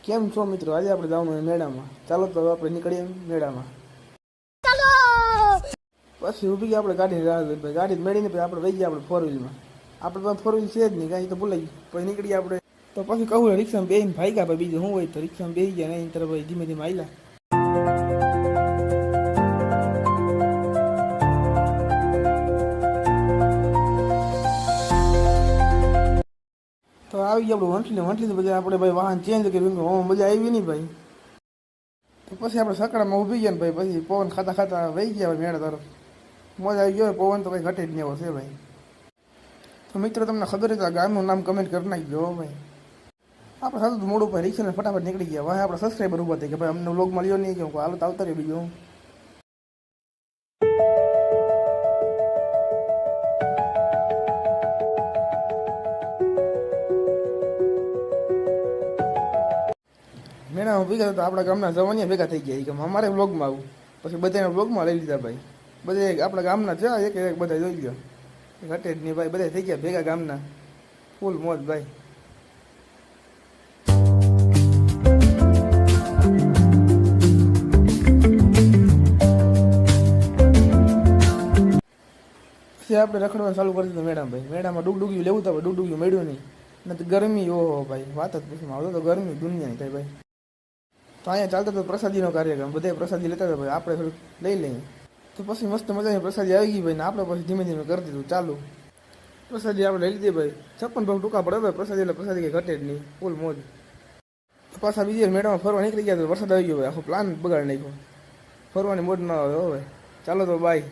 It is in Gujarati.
કેમ છો મિત્રો? આજે આપણે જવાનું મેળામાં. ચાલો તો હવે આપણે નીકળીએ મેળામાં. પછી ઊભી ગયા આપણે ગાડી રાહ જોઈ. ભાઈ ગાડી મેળીને પછી આપણે વહી ગયા આપણે ફોર વ્હીલમાં. આપણે પાસે ફોર વ્હીલ છે જ નહીં, કાંઈ તો ભૂલાઈ ગયું. પછી નીકળીએ આપણે. તો પછી કહું રિક્ષામાં બેહીને ભાગ્યા. ભાઈ બીજું શું હોય, તો રિક્ષામાં બેસી ગયા ને એની તરફ ભાઈ ધીમે ધીમે આવેલા. તો આવી ગયા આપણે વંટલી પછી આપણે ભાઈ વાહન ચેન્જ કર્યું. મજા આવી નહીં ભાઈ. તો પછી આપણે સકડામાં ઊભી ગયા ને ભાઈ, પછી પવન ખાતા ખાતા વહી ગયા ભાઈ મેળા તરફ. મજા આવી ગયો. પવન તો કંઈ ઘટે જ નહીં એવો છે ભાઈ. તો મિત્રો તમને ખબર છે આ ગામનું નામ કમેન્ટ કરી નાખજો ભાઈ. આપણે સાથે તો મોડું પર રિક્ષાને ફટાફટ નીકળી ગયા. વાહ આપણા સબસ્ક્રાઈબર ઊભા થઈ કે ભાઈ અમને વ્લોગ મળ્યો નહીં, કે હાલો તો આવતા રહ્યો બીજું. મેળામાં ભેગા તો આપણા ગામના જવાનિયા ભેગા થઈ ગયા કે અમારે વ્લોગમાં આવું. પછી બધાને વ્લોગમાં લઈ લીધા ભાઈ. બધા આપણા ગામના છે, એક એક બધા જોઈ લો. ઘટે જ નહીં ભાઈ, બધા થઈ ગયા ભેગા ગામના. ફૂલ મોજ ભાઈ. પછી આપણે રખડવાનું ચાલુ કરી દીધું મેળામાં ભાઈ. મેળામાં ડુગડુગિયું લેવું તો ડુગડુગિયું મળ્યું નહીં. નથી ગરમી, ઓહો ભાઈ વાત જ પૂછવામાં આવતો તો ગરમી દુનિયાની થાય ભાઈ. તો અહીંયા ચાલતો હતો પ્રસાદીનો કાર્યક્રમ. બધા પ્રસાદી લેતા હતા ભાઈ, આપણે થોડુંક લઈ લઈએ. તો પછી મસ્ત મજાની પ્રસાદી આવી ગઈ ભાઈ ને આપણે પછી ધીમે ધીમે કરી દીધું ચાલુ. પ્રસાદી આપણે લઈ લીધી ભાઈ. 56 ભાવ ટૂંકા પડે ભાઈ પ્રસાદી, એટલે પ્રસાદી કંઈ ઘટે જ નહીં, ફૂલ મોજ. પાછા બીજી મેળામાં ફરવા નીકળી ગયા તો વરસાદ આવી ગયો ભાઈ. આખો પ્લાન બગાડી નાખ્યો. ફરવાની મોજ ન આવે હવે. ચાલો તો બાય.